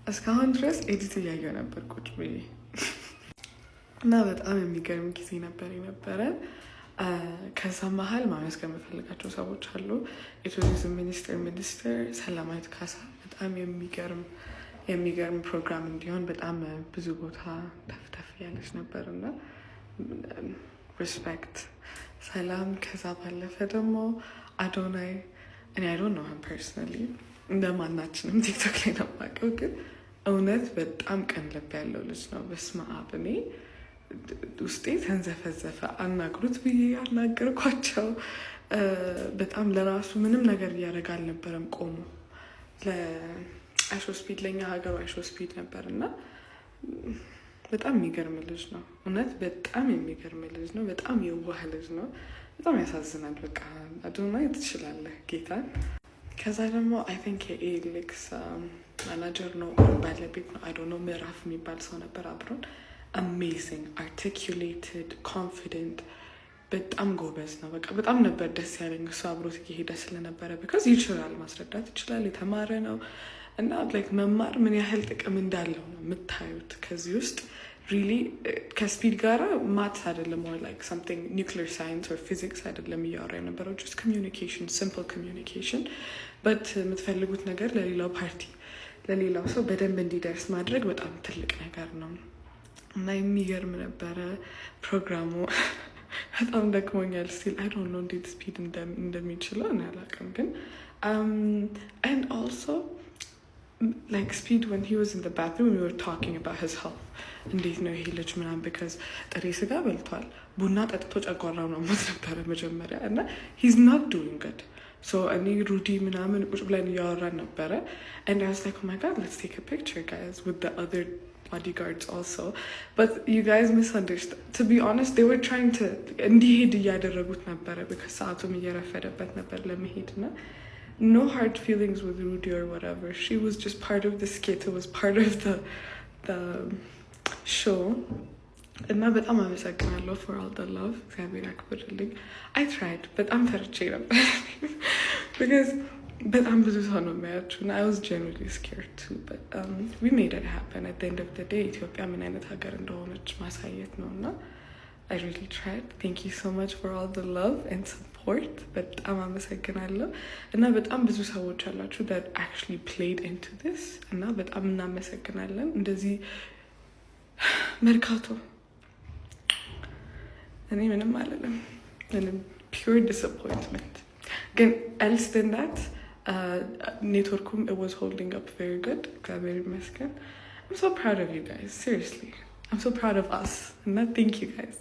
እስካሁን ድረስ ኤዲት እያየሁ ነበር ቁጭ ብዬ እና በጣም የሚገርም ጊዜ ነበር የነበረ። ከዛ መሀል ማመስገን የምፈልጋቸው ሰዎች አሉ። የቱሪዝም ሚኒስትር ሰላማዊት ካሳ በጣም የሚገርም ፕሮግራም እንዲሆን በጣም ብዙ ቦታ ተፍተፍ ያለች ነበር እና ሪስፔክት ሰላም። ከዛ ባለፈ ደግሞ አዶናይ እኔ አይዶን ነው ፐርሰናሊ እንደማናችንም ቲክቶክ ላይ ነው የማውቀው፣ ግን እውነት በጣም ቀን ልብ ያለው ልጅ ነው። በስመ አብ እኔ ውስጤ ተንዘፈዘፈ። አናግሩት ብዬ አናገርኳቸው። በጣም ለራሱ ምንም ነገር እያደረገ አልነበረም። ቆሞ ለአይሾ ስፒድ ለእኛ ሀገሩ አይሾ ስፒድ ነበር እና በጣም የሚገርም ልጅ ነው። እውነት በጣም የሚገርም ልጅ ነው። በጣም የዋህ ልጅ ነው። በጣም ያሳዝናል። በቃ አዶናይ ትችላለህ ጌታን። ከዛ ደግሞ አይ ቲንክ የኤሌክስ ማናጀር ነው ባለቤት ነው አይ ዶንት ኖ ምዕራፍ የሚባል ሰው ነበር አብሮን። አሜዚንግ አርቲኩሌትድ ኮንፊደንት በጣም ጎበዝ ነው። በቃ በጣም ነበር ደስ ያለኝ እሱ አብሮት እየሄደ ስለነበረ። ቢካዝ ይችላል፣ ማስረዳት ይችላል፣ የተማረ ነው እና ላይክ መማር ምን ያህል ጥቅም እንዳለው ነው የምታዩት። ከዚህ ውስጥ ሪሊ ከስፒድ ጋራ ማትስ አይደለም ኦር ላይክ ሳምቲንግ ኒውክሊር ሳይንስ ኦር ፊዚክስ አይደለም እያወራ የነበረው፣ ጀስት ኮሚዩኒኬሽን፣ ሲምፕል ኮሚዩኒኬሽን በት የምትፈልጉት ነገር ለሌላው ፓርቲ ለሌላው ሰው በደንብ እንዲደርስ ማድረግ በጣም ትልቅ ነገር ነው እና የሚገርም ነበረ ፕሮግራሙ። በጣም ደክሞኛል ስቲል አይ ዶንት ኖ እንዴት ስፒድ እንደሚችለው እኔ አላውቅም፣ ግን and also like speed when he was in the bathroom we were talking about his health እንዴት ነው ይሄ ልጅ ምናምን because ጥሬ ስጋ በልቷል፣ ቡና ጠጥቶ ጨጓራው ነው ሞት ነበረ መጀመሪያ እና he's not doing good. so እኔ ሩዲ ምናምን ቁጭ ብለን እያወራን ነበረ and I was like oh my god let's take a picture guys with the other bodyguards also, but you guys misunderstood. To be honest they were trying to እንዲሄድ እያደረጉት ነበረ because ሰዓቱም እየረፈደበት ነበር ለመሄድ እና no hard feelings with Rudy or whatever. She was just part of the skit. It was part of the show. እና በጣም አመሰግናለሁ for all the love. እግዚአብሔር ያክብርልኝ. I tried, but I'm ፈርቼ ነበር because በጣም ብዙ ሰው ነው የሚያያችሁ እና I was genuinely scared too, but we made it happen. At the end of the day ኢትዮጵያ ምን አይነት ሀገር እንደሆነች ማሳየት ነው እና I really tried. Thank you so much for all the love and support. በጣም አመሰግናለሁ እና በጣም ብዙ ሰዎች አላችሁ that actually played into this እና በጣም እናመሰግናለን። እንደዚህ መርካቶ እኔ ምንም አልልም፣ ምንም pure disappointment። ግን else than that ኔትወርኩም it was holding up very good እግዚአብሔር ይመስገን። I'm so proud of you guys, seriously. I'm so proud of us and thank you guys.